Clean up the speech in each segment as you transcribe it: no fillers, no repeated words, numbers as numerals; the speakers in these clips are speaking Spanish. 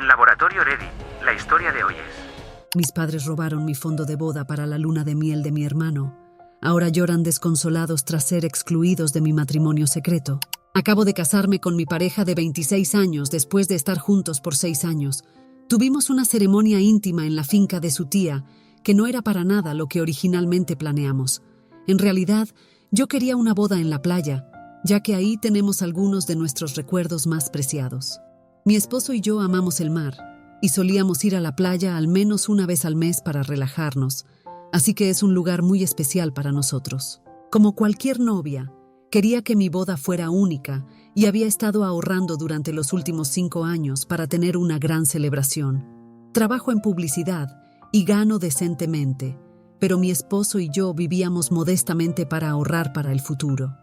Laboratorio Ready, la historia de hoy es... Mis padres robaron mi fondo de boda para la luna de miel de mi hermano. Ahora lloran desconsolados tras ser excluidos de mi matrimonio secreto. Acabo de casarme con mi pareja de 26 años después de estar juntos por 6 años. Tuvimos una ceremonia íntima en la finca de su tía, que no era para nada lo que originalmente planeamos. En realidad, yo quería una boda en la playa, ya que ahí tenemos algunos de nuestros recuerdos más preciados. Mi esposo y yo amamos el mar, y solíamos ir a la playa al menos una vez al mes para relajarnos, así que es un lugar muy especial para nosotros. Como cualquier novia, quería que mi boda fuera única y había estado ahorrando durante los últimos 5 años para tener una gran celebración. Trabajo en publicidad y gano decentemente, pero mi esposo y yo vivíamos modestamente para ahorrar para el futuro.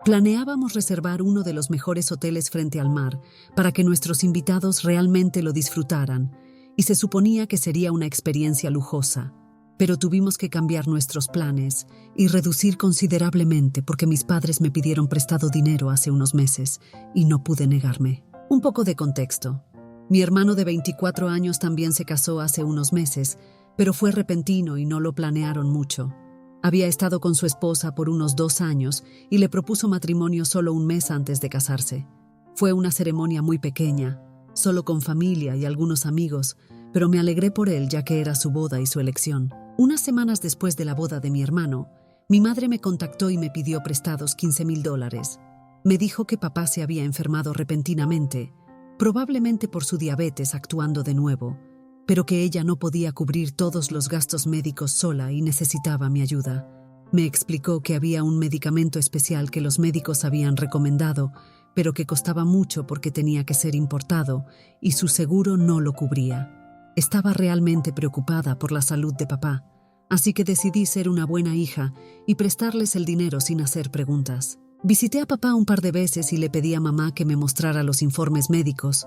Planeábamos reservar uno de los mejores hoteles frente al mar para que nuestros invitados realmente lo disfrutaran, y se suponía que sería una experiencia lujosa. Pero tuvimos que cambiar nuestros planes y reducir considerablemente porque mis padres me pidieron prestado dinero hace unos meses y no pude negarme. Un poco de contexto. Mi hermano de 24 años también se casó hace unos meses, pero fue repentino y no lo planearon mucho. Había estado con su esposa por unos 2 años y le propuso matrimonio solo un mes antes de casarse. Fue una ceremonia muy pequeña, solo con familia y algunos amigos, pero me alegré por él ya que era su boda y su elección. Unas semanas después de la boda de mi hermano, mi madre me contactó y me pidió prestados $15,000. Me dijo que papá se había enfermado repentinamente, probablemente por su diabetes actuando de nuevo, pero que ella no podía cubrir todos los gastos médicos sola y necesitaba mi ayuda. Me explicó que había un medicamento especial que los médicos habían recomendado, pero que costaba mucho porque tenía que ser importado y su seguro no lo cubría. Estaba realmente preocupada por la salud de papá, así que decidí ser una buena hija y prestarles el dinero sin hacer preguntas. Visité a papá un par de veces y le pedí a mamá que me mostrara los informes médicos,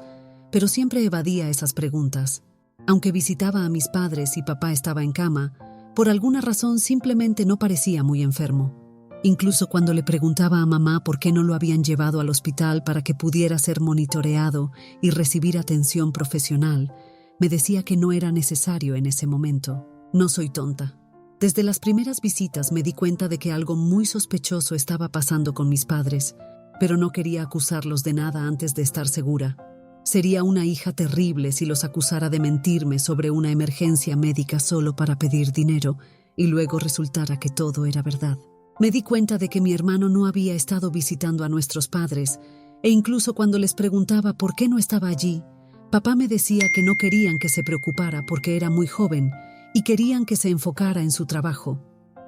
pero siempre evadía esas preguntas. Aunque visitaba a mis padres y papá estaba en cama, por alguna razón simplemente no parecía muy enfermo. Incluso cuando le preguntaba a mamá por qué no lo habían llevado al hospital para que pudiera ser monitoreado y recibir atención profesional, me decía que no era necesario en ese momento. No soy tonta. Desde las primeras visitas me di cuenta de que algo muy sospechoso estaba pasando con mis padres, pero no quería acusarlos de nada antes de estar segura. Sería una hija terrible si los acusara de mentirme sobre una emergencia médica solo para pedir dinero y luego resultara que todo era verdad. Me di cuenta de que mi hermano no había estado visitando a nuestros padres e incluso cuando les preguntaba por qué no estaba allí, papá me decía que no querían que se preocupara porque era muy joven y querían que se enfocara en su trabajo.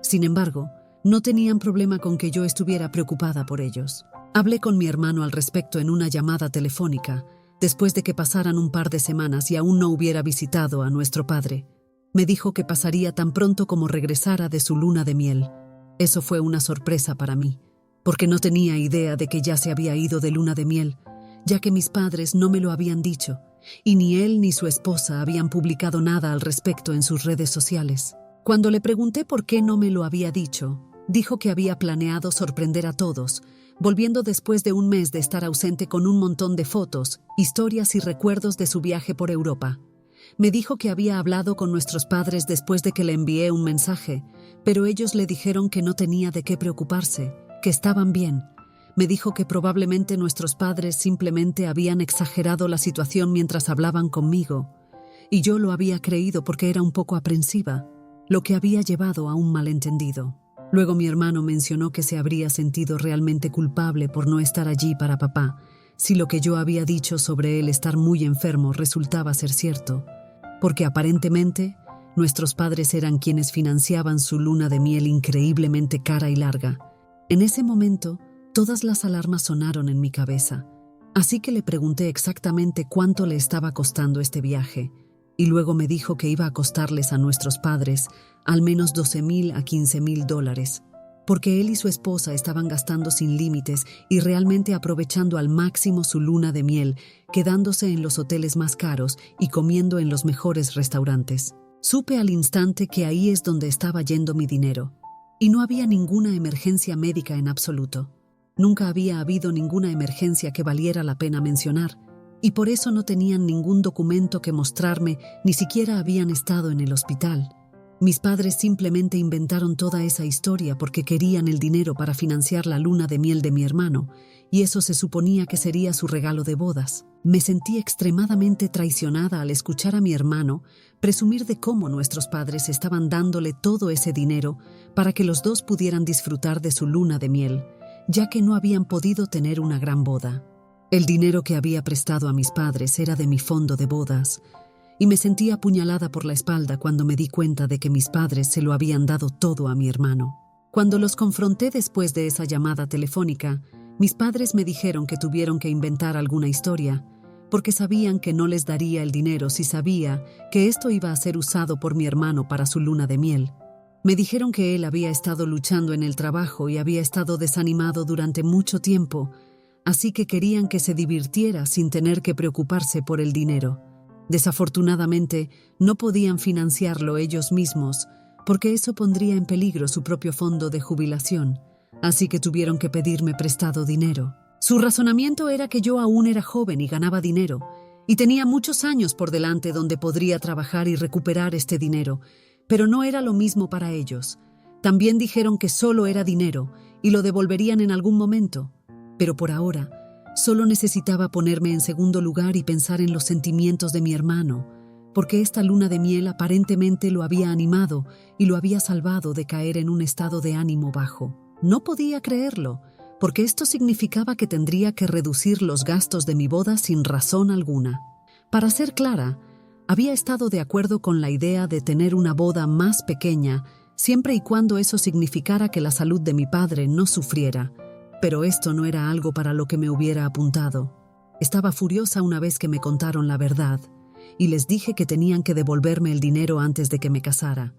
Sin embargo, no tenían problema con que yo estuviera preocupada por ellos. Hablé con mi hermano al respecto en una llamada telefónica, después de que pasaran un par de semanas y aún no hubiera visitado a nuestro padre. Me dijo que pasaría tan pronto como regresara de su luna de miel. Eso fue una sorpresa para mí, porque no tenía idea de que ya se había ido de luna de miel, ya que mis padres no me lo habían dicho, y ni él ni su esposa habían publicado nada al respecto en sus redes sociales. Cuando le pregunté por qué no me lo había dicho, dijo que había planeado sorprender a todos, volviendo después de un mes de estar ausente con un montón de fotos, historias y recuerdos de su viaje por Europa. Me dijo que había hablado con nuestros padres después de que le envié un mensaje, pero ellos le dijeron que no tenía de qué preocuparse, que estaban bien. Me dijo que probablemente nuestros padres simplemente habían exagerado la situación mientras hablaban conmigo, y yo lo había creído porque era un poco aprensiva, lo que había llevado a un malentendido. Luego mi hermano mencionó que se habría sentido realmente culpable por no estar allí para papá, si lo que yo había dicho sobre él estar muy enfermo resultaba ser cierto, porque aparentemente nuestros padres eran quienes financiaban su luna de miel increíblemente cara y larga. En ese momento, todas las alarmas sonaron en mi cabeza, así que le pregunté exactamente cuánto le estaba costando este viaje, y luego me dijo que iba a costarles a nuestros padres al menos $12,000 a $15,000, porque él y su esposa estaban gastando sin límites y realmente aprovechando al máximo su luna de miel, quedándose en los hoteles más caros y comiendo en los mejores restaurantes. Supe al instante que ahí es donde estaba yendo mi dinero, y no había ninguna emergencia médica en absoluto. Nunca había habido ninguna emergencia que valiera la pena mencionar, y por eso no tenían ningún documento que mostrarme, ni siquiera habían estado en el hospital. Mis padres simplemente inventaron toda esa historia porque querían el dinero para financiar la luna de miel de mi hermano, y eso se suponía que sería su regalo de bodas. Me sentí extremadamente traicionada al escuchar a mi hermano presumir de cómo nuestros padres estaban dándole todo ese dinero para que los dos pudieran disfrutar de su luna de miel, ya que no habían podido tener una gran boda. El dinero que había prestado a mis padres era de mi fondo de bodas, y me sentí apuñalada por la espalda cuando me di cuenta de que mis padres se lo habían dado todo a mi hermano. Cuando los confronté después de esa llamada telefónica, mis padres me dijeron que tuvieron que inventar alguna historia, porque sabían que no les daría el dinero si sabía que esto iba a ser usado por mi hermano para su luna de miel. Me dijeron que él había estado luchando en el trabajo y había estado desanimado durante mucho tiempo, así que querían que se divirtiera sin tener que preocuparse por el dinero. Desafortunadamente, no podían financiarlo ellos mismos, porque eso pondría en peligro su propio fondo de jubilación, así que tuvieron que pedirme prestado dinero. Su razonamiento era que yo aún era joven y ganaba dinero, y tenía muchos años por delante donde podría trabajar y recuperar este dinero, pero no era lo mismo para ellos. También dijeron que solo era dinero y lo devolverían en algún momento, pero por ahora solo necesitaba ponerme en segundo lugar y pensar en los sentimientos de mi hermano, porque esta luna de miel aparentemente lo había animado y lo había salvado de caer en un estado de ánimo bajo. No podía creerlo, porque esto significaba que tendría que reducir los gastos de mi boda sin razón alguna. Para ser clara, había estado de acuerdo con la idea de tener una boda más pequeña, siempre y cuando eso significara que la salud de mi padre no sufriera. Pero esto no era algo para lo que me hubiera apuntado. Estaba furiosa una vez que me contaron la verdad, y les dije que tenían que devolverme el dinero antes de que me casara,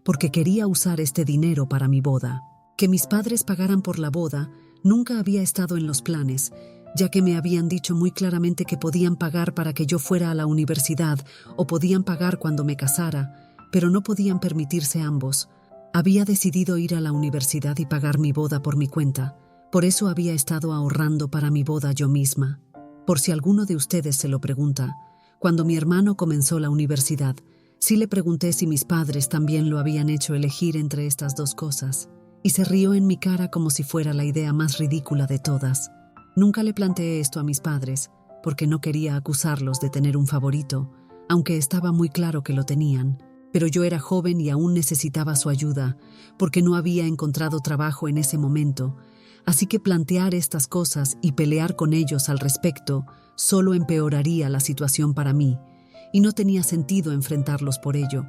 porque quería usar este dinero para mi boda. Que mis padres pagaran por la boda nunca había estado en los planes, ya que me habían dicho muy claramente que podían pagar para que yo fuera a la universidad o podían pagar cuando me casara, pero no podían permitirse ambos. Había decidido ir a la universidad y pagar mi boda por mi cuenta. Por eso había estado ahorrando para mi boda yo misma. Por si alguno de ustedes se lo pregunta, cuando mi hermano comenzó la universidad, sí le pregunté si mis padres también lo habían hecho elegir entre estas dos cosas, y se rió en mi cara como si fuera la idea más ridícula de todas. Nunca le planteé esto a mis padres, porque no quería acusarlos de tener un favorito, aunque estaba muy claro que lo tenían. Pero yo era joven y aún necesitaba su ayuda, porque no había encontrado trabajo en ese momento. Así que plantear estas cosas y pelear con ellos al respecto solo empeoraría la situación para mí, y no tenía sentido enfrentarlos por ello.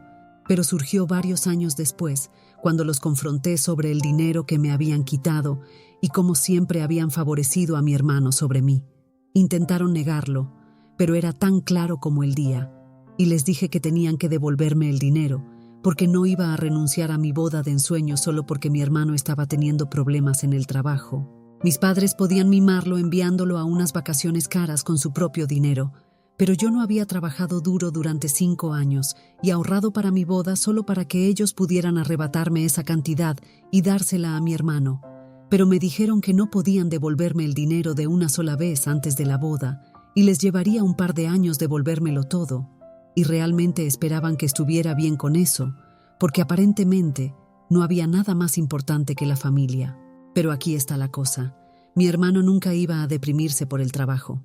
Pero surgió varios años después, cuando los confronté sobre el dinero que me habían quitado y cómo siempre habían favorecido a mi hermano sobre mí. Intentaron negarlo, pero era tan claro como el día, y les dije que tenían que devolverme el dinero, porque no iba a renunciar a mi boda de ensueño solo porque mi hermano estaba teniendo problemas en el trabajo. Mis padres podían mimarlo enviándolo a unas vacaciones caras con su propio dinero, pero yo no había trabajado duro durante 5 años y ahorrado para mi boda solo para que ellos pudieran arrebatarme esa cantidad y dársela a mi hermano. Pero me dijeron que no podían devolverme el dinero de una sola vez antes de la boda y les llevaría un par de años devolvérmelo todo. Y realmente esperaban que estuviera bien con eso, porque aparentemente no había nada más importante que la familia. Pero aquí está la cosa. Mi hermano nunca iba a deprimirse por el trabajo.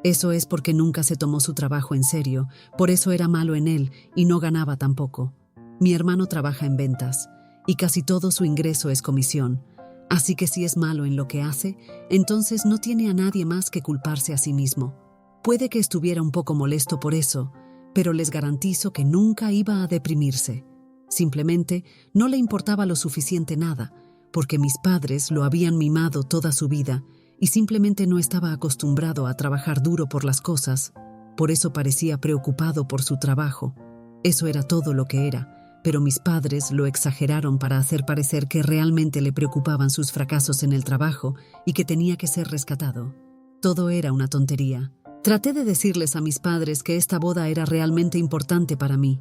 Eso es porque nunca se tomó su trabajo en serio, por eso era malo en él y no ganaba tampoco. Mi hermano trabaja en ventas, y casi todo su ingreso es comisión, así que si es malo en lo que hace, entonces no tiene a nadie más que culparse a sí mismo. Puede que estuviera un poco molesto por eso, pero les garantizo que nunca iba a deprimirse. Simplemente no le importaba lo suficiente nada, porque mis padres lo habían mimado toda su vida y simplemente no estaba acostumbrado a trabajar duro por las cosas. Por eso parecía preocupado por su trabajo. Eso era todo lo que era, pero mis padres lo exageraron para hacer parecer que realmente le preocupaban sus fracasos en el trabajo y que tenía que ser rescatado. Todo era una tontería. Traté de decirles a mis padres que esta boda era realmente importante para mí.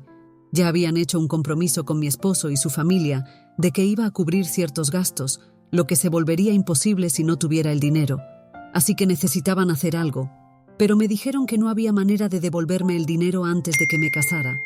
Ya habían hecho un compromiso con mi esposo y su familia de que iba a cubrir ciertos gastos, lo que se volvería imposible si no tuviera el dinero. Así que necesitaban hacer algo. pero me dijeron que no había manera de devolverme el dinero antes de que me casara,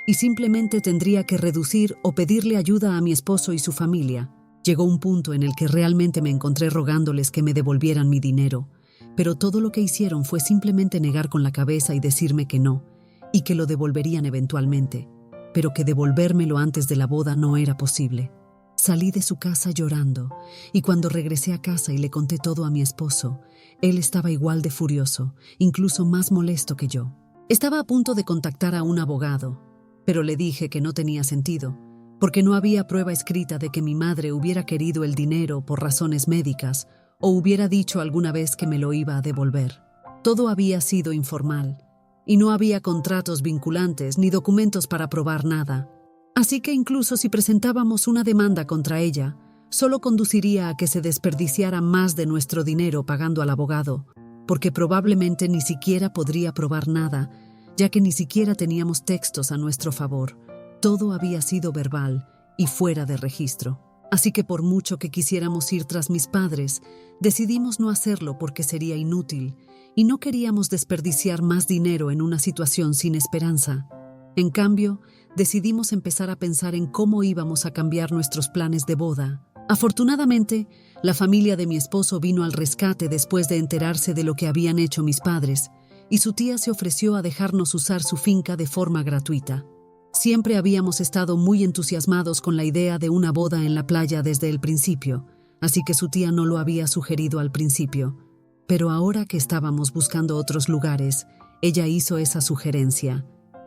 y simplemente tendría que reducir o pedirle ayuda a mi esposo y su familia. Llegó un punto en el que realmente me encontré rogándoles que me devolvieran mi dinero, pero todo lo que hicieron fue simplemente negar con la cabeza y decirme que no, y que lo devolverían eventualmente, pero que devolvérmelo antes de la boda no era posible. Salí de su casa llorando, y cuando regresé a casa y le conté todo a mi esposo, él estaba igual de furioso, incluso más molesto que yo. Estaba a punto de contactar a un abogado, pero le dije que no tenía sentido, porque no había prueba escrita de que mi madre hubiera querido el dinero por razones médicas o hubiera dicho alguna vez que me lo iba a devolver. Todo había sido informal, y no había contratos vinculantes ni documentos para probar nada. Así que incluso si presentábamos una demanda contra ella, solo conduciría a que se desperdiciara más de nuestro dinero pagando al abogado, porque probablemente ni siquiera podría probar nada, ya que ni siquiera teníamos textos a nuestro favor. Todo había sido verbal y fuera de registro. Así que por mucho que quisiéramos ir tras mis padres, decidimos no hacerlo porque sería inútil, y no queríamos desperdiciar más dinero en una situación sin esperanza. En cambio, decidimos empezar a pensar en cómo íbamos a cambiar nuestros planes de boda. Afortunadamente, la familia de mi esposo vino al rescate después de enterarse de lo que habían hecho mis padres, y su tía se ofreció a dejarnos usar su finca de forma gratuita. Siempre habíamos estado muy entusiasmados con la idea de una boda en la playa desde el principio, así que su tía no lo había sugerido al principio. Pero ahora que estábamos buscando otros lugares, ella hizo esa sugerencia,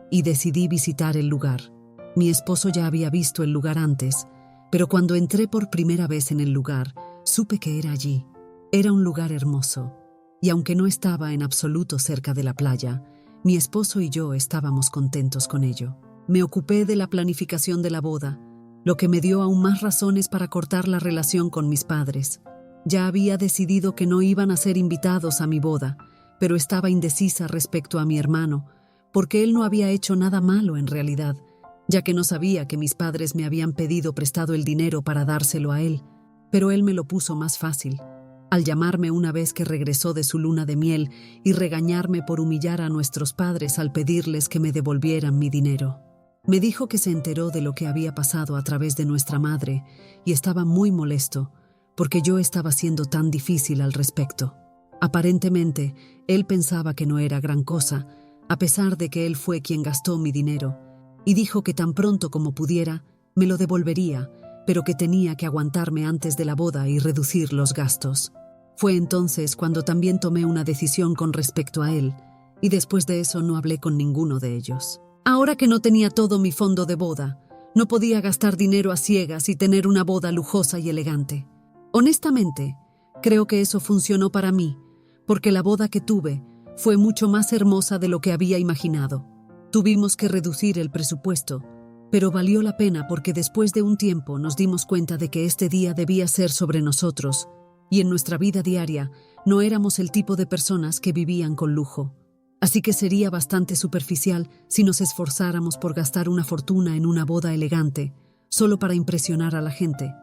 y decidí visitar el lugar. Mi esposo ya había visto el lugar antes, pero cuando entré por primera vez en el lugar, supe que era allí. Era un lugar hermoso, y aunque no estaba en absoluto cerca de la playa, mi esposo y yo estábamos contentos con ello. Me ocupé de la planificación de la boda, lo que me dio aún más razones para cortar la relación con mis padres. Ya había decidido que no iban a ser invitados a mi boda, pero estaba indecisa respecto a mi hermano, porque él no había hecho nada malo en realidad, ya que no sabía que mis padres me habían pedido prestado el dinero para dárselo a él, pero él me lo puso más fácil, al llamarme una vez que regresó de su luna de miel y regañarme por humillar a nuestros padres al pedirles que me devolvieran mi dinero. Me dijo que se enteró de lo que había pasado a través de nuestra madre y estaba muy molesto, porque yo estaba siendo tan difícil al respecto. Aparentemente, él pensaba que no era gran cosa, a pesar de que él fue quien gastó mi dinero, y dijo que tan pronto como pudiera, me lo devolvería, pero que tenía que aguantarme antes de la boda y reducir los gastos. Fue entonces cuando también tomé una decisión con respecto a él, y después de eso no hablé con ninguno de ellos. Ahora que no tenía todo mi fondo de boda, no podía gastar dinero a ciegas y tener una boda lujosa y elegante. Honestamente, creo que eso funcionó para mí, porque la boda que tuve fue mucho más hermosa de lo que había imaginado. Tuvimos que reducir el presupuesto, pero valió la pena porque después de un tiempo nos dimos cuenta de que este día debía ser sobre nosotros, y en nuestra vida diaria no éramos el tipo de personas que vivían con lujo. Así que sería bastante superficial si nos esforzáramos por gastar una fortuna en una boda elegante, solo para impresionar a la gente.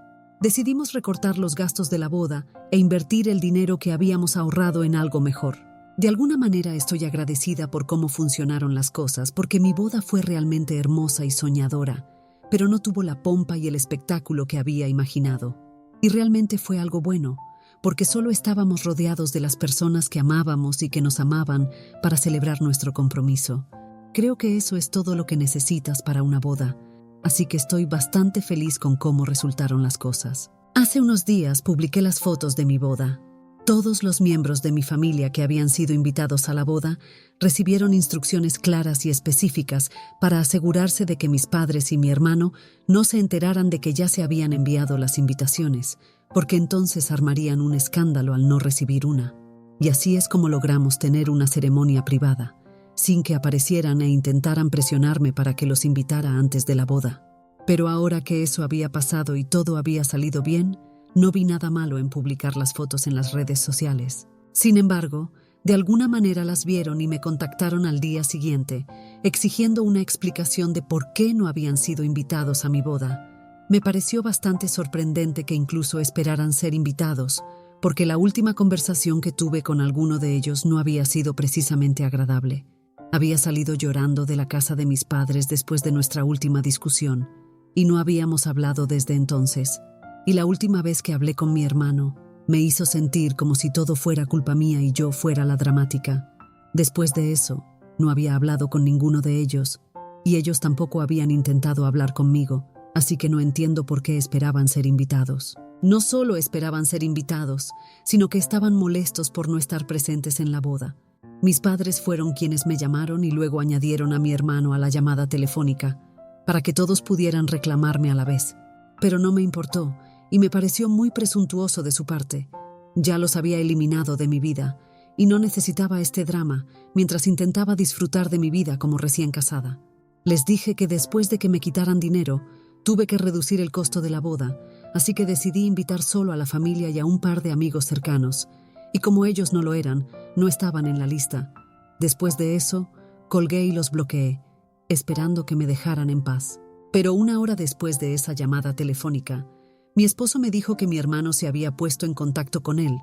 Decidimos recortar los gastos de la boda e invertir el dinero que habíamos ahorrado en algo mejor. De alguna manera estoy agradecida por cómo funcionaron las cosas, porque mi boda fue realmente hermosa y soñadora, pero no tuvo la pompa y el espectáculo que había imaginado. Y realmente fue algo bueno, porque solo estábamos rodeados de las personas que amábamos y que nos amaban para celebrar nuestro compromiso. Creo que eso es todo lo que necesitas para una boda, así que estoy bastante feliz con cómo resultaron las cosas. Hace unos días publiqué las fotos de mi boda. Todos los miembros de mi familia que habían sido invitados a la boda recibieron instrucciones claras y específicas para asegurarse de que mis padres y mi hermano no se enteraran de que ya se habían enviado las invitaciones, porque entonces armarían un escándalo al no recibir una. Y así es como logramos tener una ceremonia privada, sin que aparecieran e intentaran presionarme para que los invitara antes de la boda. Pero ahora que eso había pasado y todo había salido bien, no vi nada malo en publicar las fotos en las redes sociales. Sin embargo, de alguna manera las vieron y me contactaron al día siguiente, exigiendo una explicación de por qué no habían sido invitados a mi boda. Me pareció bastante sorprendente que incluso esperaran ser invitados, porque la última conversación que tuve con alguno de ellos no había sido precisamente agradable. Había salido llorando de la casa de mis padres después de nuestra última discusión, y no habíamos hablado desde entonces. Y la última vez que hablé con mi hermano, me hizo sentir como si todo fuera culpa mía y yo fuera la dramática. Después de eso, no había hablado con ninguno de ellos, y ellos tampoco habían intentado hablar conmigo, así que no entiendo por qué esperaban ser invitados. No solo esperaban ser invitados, sino que estaban molestos por no estar presentes en la boda. Mis padres fueron quienes me llamaron y luego añadieron a mi hermano a la llamada telefónica, para que todos pudieran reclamarme a la vez. Pero no me importó, y me pareció muy presuntuoso de su parte. Ya los había eliminado de mi vida, y no necesitaba este drama mientras intentaba disfrutar de mi vida como recién casada. Les dije que después de que me quitaran dinero, tuve que reducir el costo de la boda, así que decidí invitar solo a la familia y a un par de amigos cercanos, y como ellos no lo eran, no estaban en la lista. Después de eso, colgué y los bloqueé, esperando que me dejaran en paz. Pero una hora después de esa llamada telefónica, mi esposo me dijo que mi hermano se había puesto en contacto con él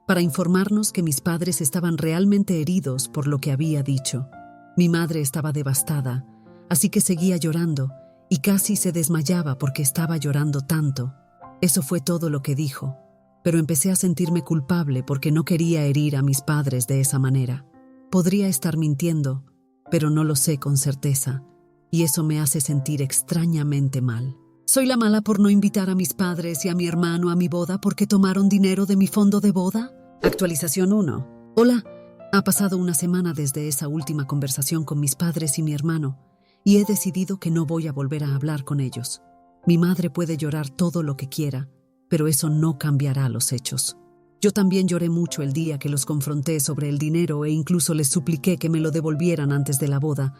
para informarnos que mis padres estaban realmente heridos por lo que había dicho. Mi madre estaba devastada, así que seguía llorando y casi se desmayaba porque estaba llorando tanto. Eso fue todo lo que dijo, pero empecé a sentirme culpable porque no quería herir a mis padres de esa manera. Podría estar mintiendo, pero no lo sé con certeza, y eso me hace sentir extrañamente mal. ¿Soy la mala por no invitar a mis padres y a mi hermano a mi boda porque tomaron dinero de mi fondo de boda? Actualización 1. Hola, ha pasado una semana desde esa última conversación con mis padres y mi hermano, y he decidido que no voy a volver a hablar con ellos. Mi madre puede llorar todo lo que quiera, pero eso no cambiará los hechos. Yo también lloré mucho el día que los confronté sobre el dinero e incluso les supliqué que me lo devolvieran antes de la boda,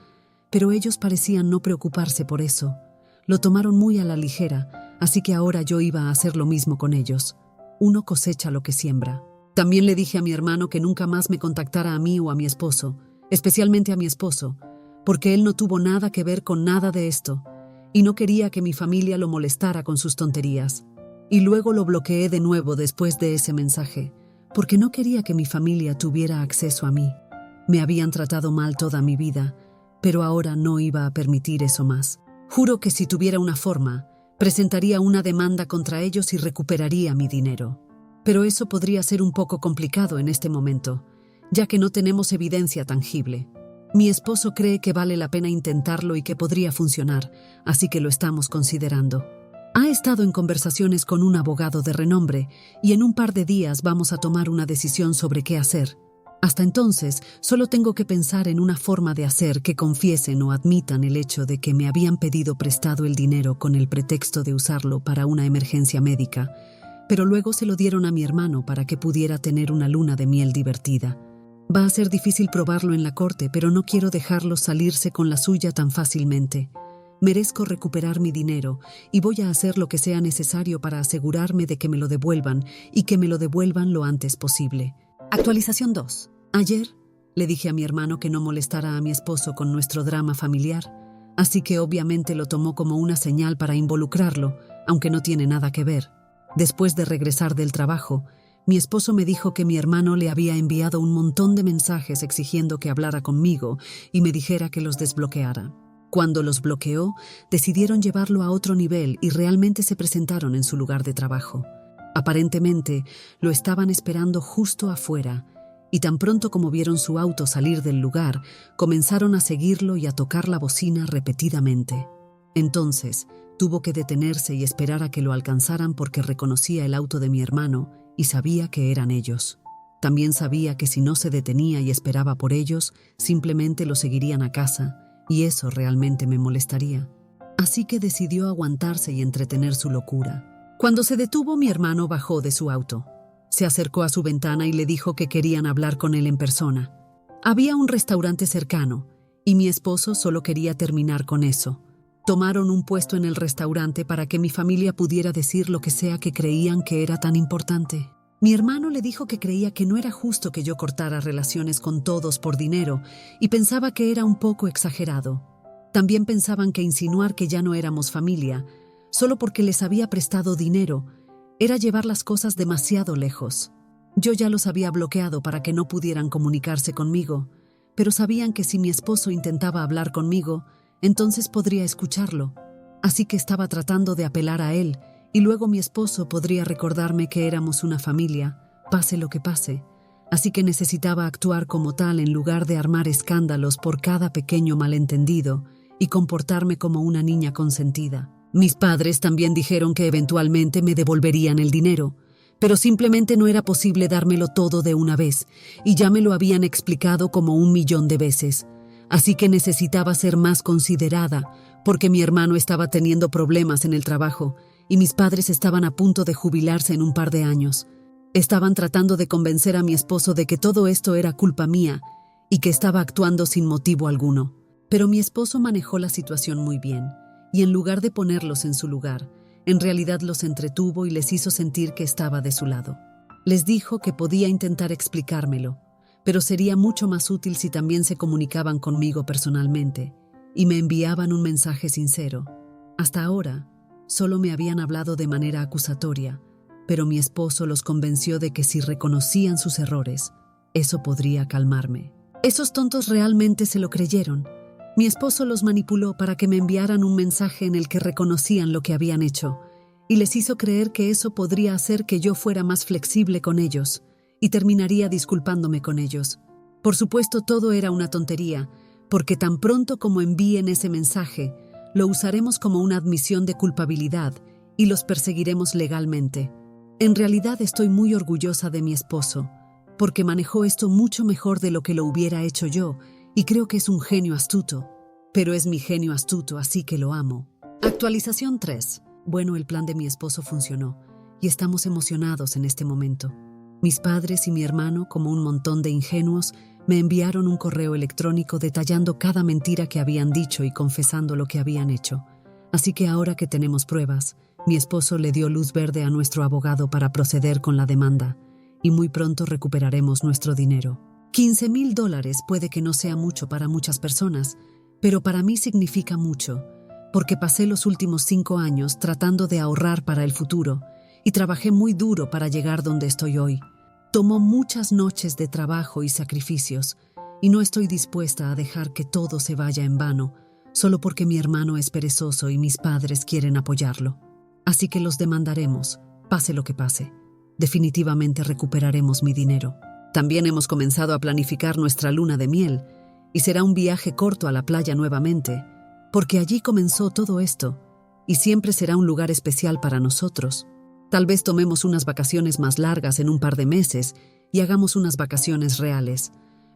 pero ellos parecían no preocuparse por eso. Lo tomaron muy a la ligera, así que ahora yo iba a hacer lo mismo con ellos. Uno cosecha lo que siembra. También le dije a mi hermano que nunca más me contactara a mí o a mi esposo, especialmente a mi esposo, porque él no tuvo nada que ver con nada de esto, y no quería que mi familia lo molestara con sus tonterías. Y luego lo bloqueé de nuevo después de ese mensaje, porque no quería que mi familia tuviera acceso a mí. Me habían tratado mal toda mi vida, pero ahora no iba a permitir eso más. Juro que si tuviera una forma, presentaría una demanda contra ellos y recuperaría mi dinero. Pero eso podría ser un poco complicado en este momento, ya que no tenemos evidencia tangible. Mi esposo cree que vale la pena intentarlo y que podría funcionar, así que lo estamos considerando. Ha estado en conversaciones con un abogado de renombre y en un par de días vamos a tomar una decisión sobre qué hacer. Hasta entonces, solo tengo que pensar en una forma de hacer que confiesen o admitan el hecho de que me habían pedido prestado el dinero con el pretexto de usarlo para una emergencia médica, pero luego se lo dieron a mi hermano para que pudiera tener una luna de miel divertida. Va a ser difícil probarlo en la corte, pero no quiero dejarlos salirse con la suya tan fácilmente. Merezco recuperar mi dinero y voy a hacer lo que sea necesario para asegurarme de que me lo devuelvan y que me lo devuelvan lo antes posible. Actualización 2. Ayer le dije a mi hermano que no molestara a mi esposo con nuestro drama familiar, así que obviamente lo tomó como una señal para involucrarlo, aunque no tiene nada que ver. Después de regresar del trabajo, mi esposo me dijo que mi hermano le había enviado un montón de mensajes exigiendo que hablara conmigo y me dijera que los desbloqueara. Cuando los bloqueó, decidieron llevarlo a otro nivel y realmente se presentaron en su lugar de trabajo. Aparentemente, lo estaban esperando justo afuera, y tan pronto como vieron su auto salir del lugar, comenzaron a seguirlo y a tocar la bocina repetidamente. Entonces, tuvo que detenerse y esperar a que lo alcanzaran porque reconocía el auto de mi hermano y sabía que eran ellos. También sabía que si no se detenía y esperaba por ellos, simplemente lo seguirían a casa, y eso realmente me molestaría. Así que decidió aguantarse y entretener su locura. Cuando se detuvo, mi hermano bajó de su auto. Se acercó a su ventana y le dijo que querían hablar con él en persona. Había un restaurante cercano, y mi esposo solo quería terminar con eso. Tomaron un puesto en el restaurante para que mi familia pudiera decir lo que sea que creían que era tan importante. Mi hermano le dijo que creía que no era justo que yo cortara relaciones con todos por dinero y pensaba que era un poco exagerado. También pensaban que insinuar que ya no éramos familia, solo porque les había prestado dinero, era llevar las cosas demasiado lejos. Yo ya los había bloqueado para que no pudieran comunicarse conmigo, pero sabían que si mi esposo intentaba hablar conmigo, entonces podría escucharlo. Así que estaba tratando de apelar a él, y luego mi esposo podría recordarme que éramos una familia, pase lo que pase. Así que necesitaba actuar como tal en lugar de armar escándalos por cada pequeño malentendido y comportarme como una niña consentida. Mis padres también dijeron que eventualmente me devolverían el dinero, pero simplemente no era posible dármelo todo de una vez, y ya me lo habían explicado como 1.000.000 de veces. Así que necesitaba ser más considerada, porque mi hermano estaba teniendo problemas en el trabajo, y mis padres estaban a punto de jubilarse en un par de años. Estaban tratando de convencer a mi esposo de que todo esto era culpa mía, y que estaba actuando sin motivo alguno. Pero mi esposo manejó la situación muy bien, y en lugar de ponerlos en su lugar, en realidad los entretuvo y les hizo sentir que estaba de su lado. Les dijo que podía intentar explicármelo, pero sería mucho más útil si también se comunicaban conmigo personalmente y me enviaban un mensaje sincero. Hasta ahora, solo me habían hablado de manera acusatoria, pero mi esposo los convenció de que si reconocían sus errores, eso podría calmarme. Esos tontos realmente se lo creyeron. Mi esposo los manipuló para que me enviaran un mensaje en el que reconocían lo que habían hecho, y les hizo creer que eso podría hacer que yo fuera más flexible con ellos, y terminaría disculpándome con ellos. Por supuesto, todo era una tontería, porque tan pronto como envíen ese mensaje, lo usaremos como una admisión de culpabilidad y los perseguiremos legalmente. En realidad estoy muy orgullosa de mi esposo, porque manejó esto mucho mejor de lo que lo hubiera hecho yo, y creo que es un genio astuto. Pero es mi genio astuto, así que lo amo. Actualización 3. Bueno, el plan de mi esposo funcionó, y estamos emocionados en este momento. Mis padres y mi hermano, como un montón de ingenuos, me enviaron un correo electrónico detallando cada mentira que habían dicho y confesando lo que habían hecho. Así que ahora que tenemos pruebas, mi esposo le dio luz verde a nuestro abogado para proceder con la demanda, y muy pronto recuperaremos nuestro dinero. $15,000 puede que no sea mucho para muchas personas, pero para mí significa mucho, porque pasé los últimos 5 años tratando de ahorrar para el futuro y trabajé muy duro para llegar donde estoy hoy. Tomó muchas noches de trabajo y sacrificios, y no estoy dispuesta a dejar que todo se vaya en vano, solo porque mi hermano es perezoso y mis padres quieren apoyarlo. Así que los demandaremos, pase lo que pase. Definitivamente recuperaremos mi dinero. También hemos comenzado a planificar nuestra luna de miel, y será un viaje corto a la playa nuevamente, porque allí comenzó todo esto, y siempre será un lugar especial para nosotros. Tal vez tomemos unas vacaciones más largas en un par de meses y hagamos unas vacaciones reales,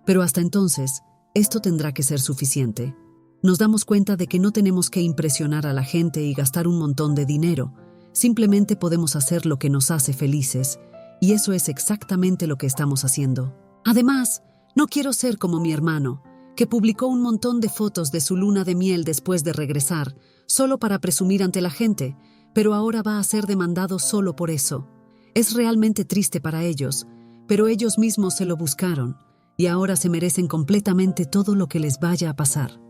pero hasta entonces, esto tendrá que ser suficiente. Nos damos cuenta de que no tenemos que impresionar a la gente y gastar un montón de dinero, simplemente podemos hacer lo que nos hace felices, y eso es exactamente lo que estamos haciendo. Además, no quiero ser como mi hermano, que publicó un montón de fotos de su luna de miel después de regresar, solo para presumir ante la gente, pero ahora va a ser demandado solo por eso. Es realmente triste para ellos, pero ellos mismos se lo buscaron, y ahora se merecen completamente todo lo que les vaya a pasar.